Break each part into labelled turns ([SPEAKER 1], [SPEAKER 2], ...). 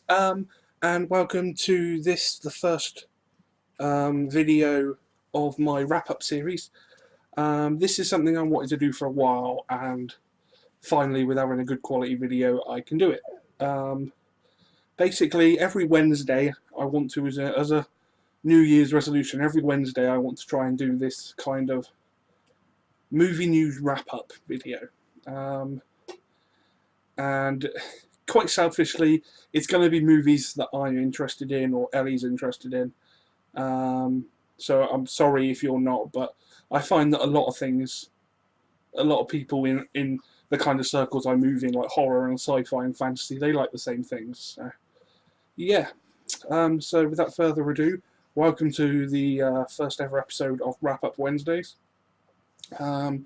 [SPEAKER 1] guys, and welcome to the first video of my wrap-up series. This is something I wanted to do for a while, and finally, with having a good quality video, I can do it. Basically, every Wednesday, I want to, as a New Year's resolution, every Wednesday I want to try and do this kind of movie news wrap-up video. And quite selfishly, it's going to be movies that I'm interested in or Ellie's interested in. So I'm sorry if you're not, but I find that a lot of people in the kind of circles I move in, like horror and sci-fi and fantasy, they like the same things. So, yeah. So without further ado, welcome to the first ever episode of Wrap Up Wednesdays. I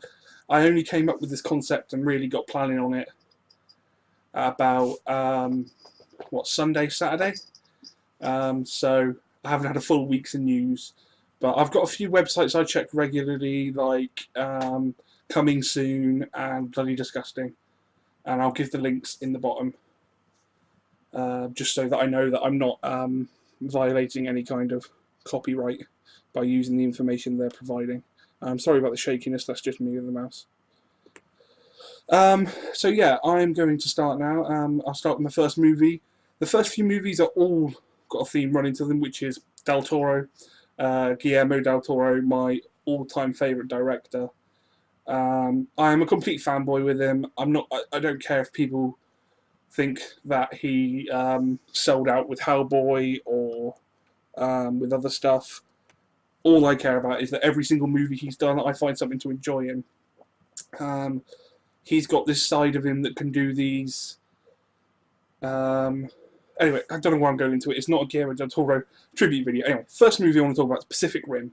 [SPEAKER 1] only came up with this concept and really got planning on it about Saturday. So I haven't had a full week's in news, but I've got a few websites I check regularly, like Coming Soon and Bloody Disgusting, and I'll give the links in the bottom, just so that I know that I'm not violating any kind of copyright by using the information they're providing. Sorry about the shakiness, that's just me with the mouse. So yeah, I'm going to start now. I'll start with my first movie. The first few movies are all got a theme running to them, which is Del Toro, Guillermo del Toro, my all-time favourite director. I am a complete fanboy with him. I don't care if people think that he sold out with Hellboy or with other stuff. All I care about is that every single movie he's done, I find something to enjoy in. He's got this side of him that can do these. Anyway, I don't know why I'm going into it. It's not a Guillermo del Toro tribute video. Anyway, first movie I want to talk about is Pacific Rim.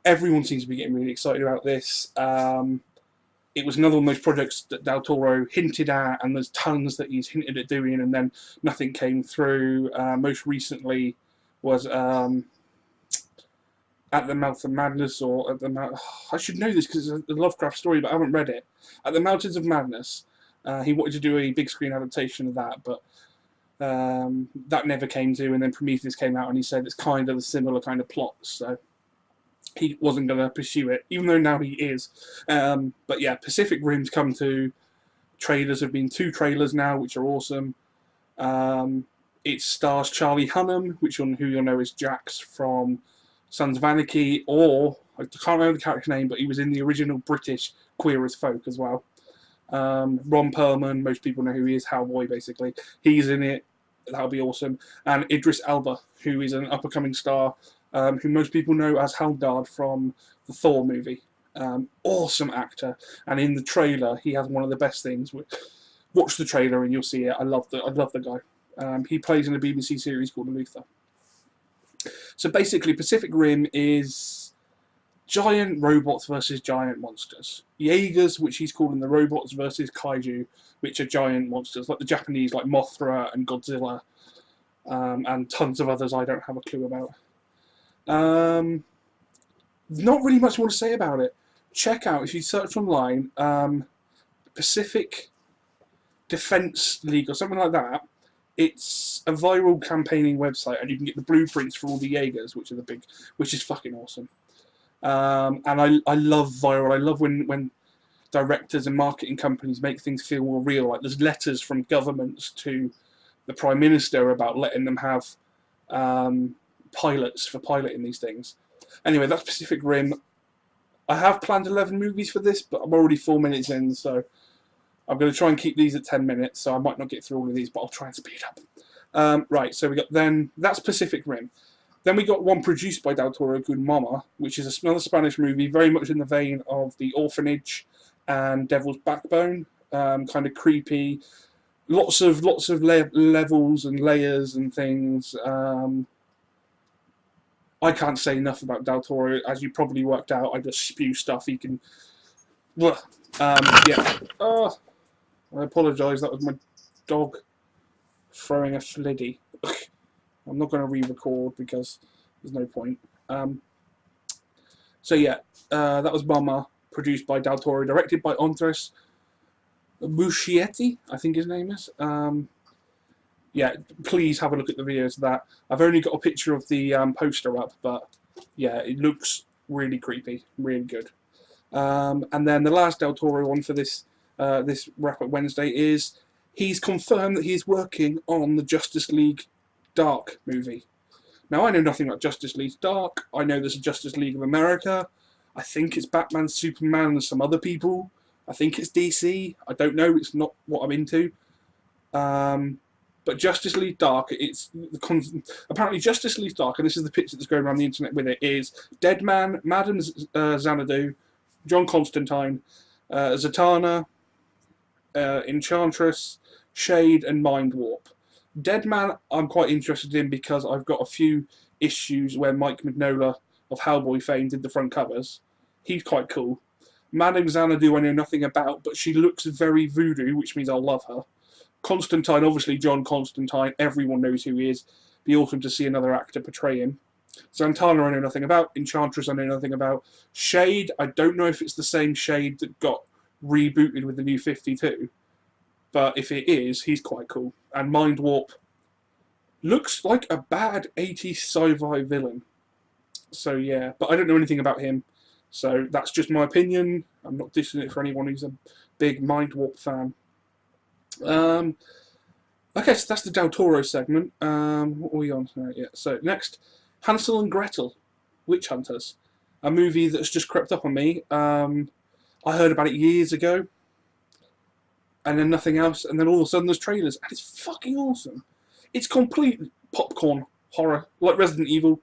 [SPEAKER 1] Everyone seems to be getting really excited about this. It was another one of those projects that Del Toro hinted at, and there's tons that he's hinted at doing, and then nothing came through. Most recently was At the Mouth of Madness, or at the Mouth. I should know this because it's a Lovecraft story, but I haven't read it. At the Mountains of Madness. He wanted to do a big screen adaptation of that, but that never came to. And then Prometheus came out, and he said it's kind of a similar kind of plot, so he wasn't going to pursue it, even though now he is. But yeah, Pacific Rim's come to. Trailers have been 2 trailers now, which are awesome. It stars Charlie Hunnam, who you'll know is Jax from Sons of Anarchy, or I can't remember the character name, but he was in the original British Queer as Folk as well. Ron Perlman, most people know who he is, Hellboy basically. He's in it. That'll be awesome. And Idris Elba, who is an up-and-coming star, who most people know as Haldard from the Thor movie. Awesome actor, and in the trailer he has one of the best things. Watch the trailer and you'll see it. I love the guy. He plays in a BBC series called Luther. So basically, Pacific Rim is giant robots versus giant monsters. Jaegers, which he's calling the robots, versus kaiju, which are giant monsters, like the Japanese, like Mothra and Godzilla, and tons of others I don't have a clue about. Not really much more to say about it. Check out, if you search online, Pacific Defense League or something like that. It's a viral campaigning website, and you can get the blueprints for all the Jaegers, which is fucking awesome. And I love viral. I love when directors and marketing companies make things feel more real. Like there's letters from governments to the Prime Minister about letting them have pilots for piloting these things. Anyway, that's Pacific Rim. I have planned 11 movies for this, but I'm already 4 minutes in, so I'm going to try and keep these at 10 minutes, so I might not get through all of these, but I'll try and speed up. Right, so we got that's Pacific Rim. Then we got one produced by Del Toro called Mama, which is another Spanish movie, very much in the vein of The Orphanage and Devil's Backbone. Kind of creepy, lots of levels and layers and things. I can't say enough about Del Toro, as you probably worked out. I just spew stuff. He can. Yeah. Oh, I apologise. That was my dog throwing a fliddy. I'm not going to re-record because there's no point. So yeah, that was Mama, produced by Del Toro, directed by Andres Muschietti, I think his name is. yeah, please have a look at the videos of that. I've only got a picture of the poster up, but yeah, it looks really creepy, really good. And then the last Del Toro one for this wrap up Wednesday is he's confirmed that he's working on the Justice League Dark movie. Now I know nothing about Justice League Dark. I know there's a Justice League of America. I think it's Batman, Superman, and some other people. I think it's DC. I don't know. It's not what I'm into. But Justice League Dark, apparently Justice League Dark, and this is the picture that's going around the internet with it, is Deadman, Madame Xanadu, John Constantine, Zatanna, Enchantress, Shade, and Mind Warp. Deadman I'm quite interested in because I've got a few issues where Mike Mignola of Hellboy fame did the front covers. He's quite cool. Madame Xanadu I know nothing about, but she looks very voodoo, which means I'll love her. Constantine, obviously John Constantine, everyone knows who he is. Be awesome to see another actor portray him. Zatanna I know nothing about. Enchantress I know nothing about. Shade, I don't know if it's the same Shade that got rebooted with the New 52. But if it is, he's quite cool. And Mind Warp looks like a bad 80s sci-fi villain. So yeah, but I don't know anything about him. So that's just my opinion. I'm not dissing it for anyone who's a big Mind Warp fan. Okay, so that's the Del Toro segment. What are we on? Yeah. So next, Hansel and Gretel, Witch Hunters, a movie that's just crept up on me. I heard about it years ago, and then nothing else, and then all of a sudden there's trailers, and it's fucking awesome. It's complete popcorn horror, like Resident Evil.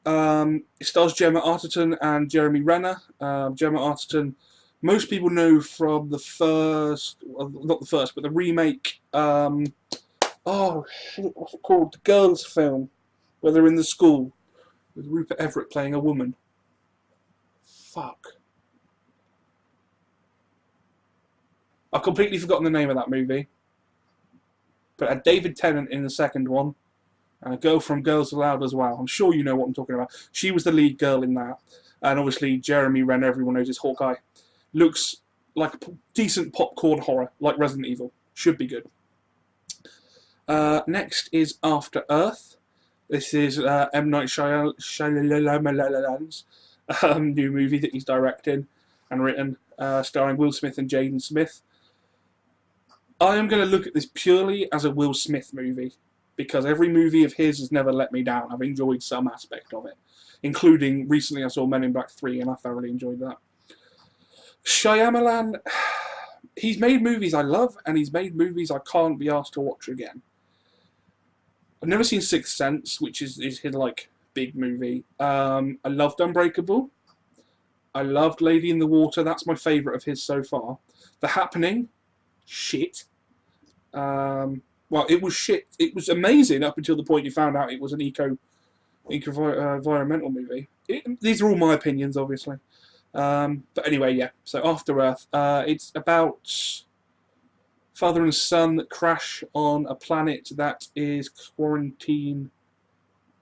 [SPEAKER 1] It stars Gemma Arterton and Jeremy Renner. Gemma Arterton, most people know from the first, well, not the first, but the remake. Oh shit, what's it called? The Girls film, where they're in the school with Rupert Everett playing a woman. Fuck. I've completely forgotten the name of that movie. But it had David Tennant in the second one, and a girl from Girls Aloud as well. I'm sure you know what I'm talking about. She was the lead girl in that. And obviously Jeremy Renner, everyone knows, is Hawkeye. Looks like a decent popcorn horror, like Resident Evil. Should be good. Next is After Earth. This is M. Night Shyamalan's new movie that he's directing and written, starring Will Smith and Jaden Smith. I am going to look at this purely as a Will Smith movie, because every movie of his has never let me down. I've enjoyed some aspect of it, including recently I saw Men in Black 3 and I thoroughly enjoyed that. Shyamalan, he's made movies I love and he's made movies I can't be asked to watch again. I've never seen Sixth Sense, which is his like big movie. I loved Unbreakable. I loved Lady in the Water. That's my favourite of his so far. The Happening, shit. Well, it was shit. It was amazing up until the point you found out it was an environmental movie. These are all my opinions, obviously. But anyway, yeah. So After Earth, it's about father and son that crash on a planet that is quarantine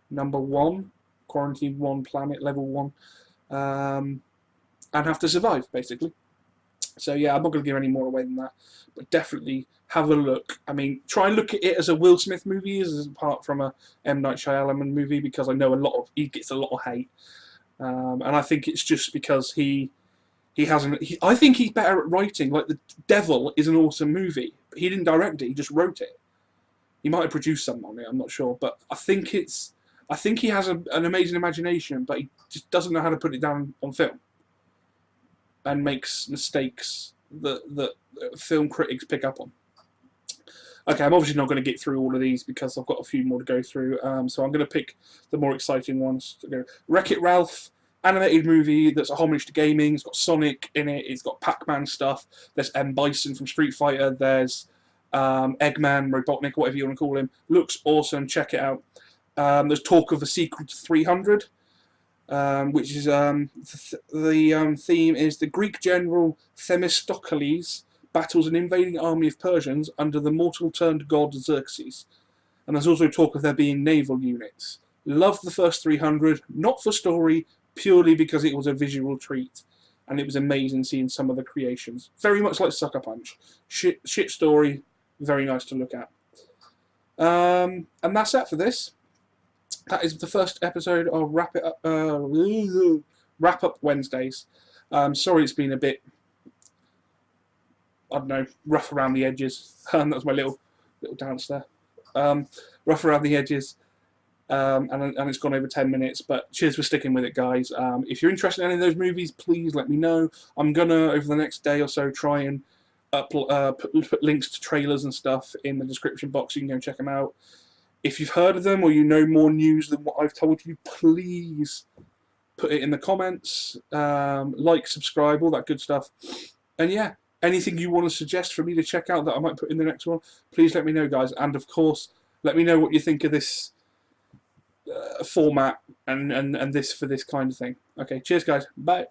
[SPEAKER 1] number 1, quarantine 1 planet, level 1, and have to survive, basically. So yeah, I'm not going to give any more away than that, but definitely have a look. I mean, try and look at it as a Will Smith movie, as apart from a M. Night Shyamalan movie, because I know he gets a lot of hate, and I think it's just because he hasn't. I think he's better at writing. Like The Devil is an awesome movie, but he didn't direct it; he just wrote it. He might have produced something on it. I'm not sure, but I think he has an amazing imagination, but he just doesn't know how to put it down on film, and makes mistakes that film critics pick up on. Okay, I'm obviously not going to get through all of these because I've got a few more to go through, so I'm going to pick the more exciting ones to go. Wreck-It Ralph, animated movie that's a homage to gaming. It's got Sonic in it, it's got Pac-Man stuff, there's M. Bison from Street Fighter, there's Eggman, Robotnik, whatever you want to call him. Looks awesome, check it out. There's talk of a sequel to 300. Which is the theme is the Greek general Themistocles battles an invading army of Persians under the mortal-turned god Xerxes. And there's also talk of there being naval units. Loved the first 300, not for story, purely because it was a visual treat. And it was amazing seeing some of the creations. Very much like Sucker Punch. Shit story, very nice to look at. And that's it for this. That is the first episode of Wrap Up Wednesdays. Sorry it's been a bit, I don't know, rough around the edges. That was my little dance there. Rough around the edges. And it's gone over 10 minutes, but cheers for sticking with it, guys. If you're interested in any of those movies, please let me know. I'm gonna, over the next day or so, try and put links to trailers and stuff in the description box. You can go check them out. If you've heard of them or you know more news than what I've told you, please put it in the comments. Like, subscribe, all that good stuff. And yeah, anything you want to suggest for me to check out that I might put in the next one, please let me know, guys. And of course, let me know what you think of this format and this for this kind of thing. Okay, cheers, guys. Bye.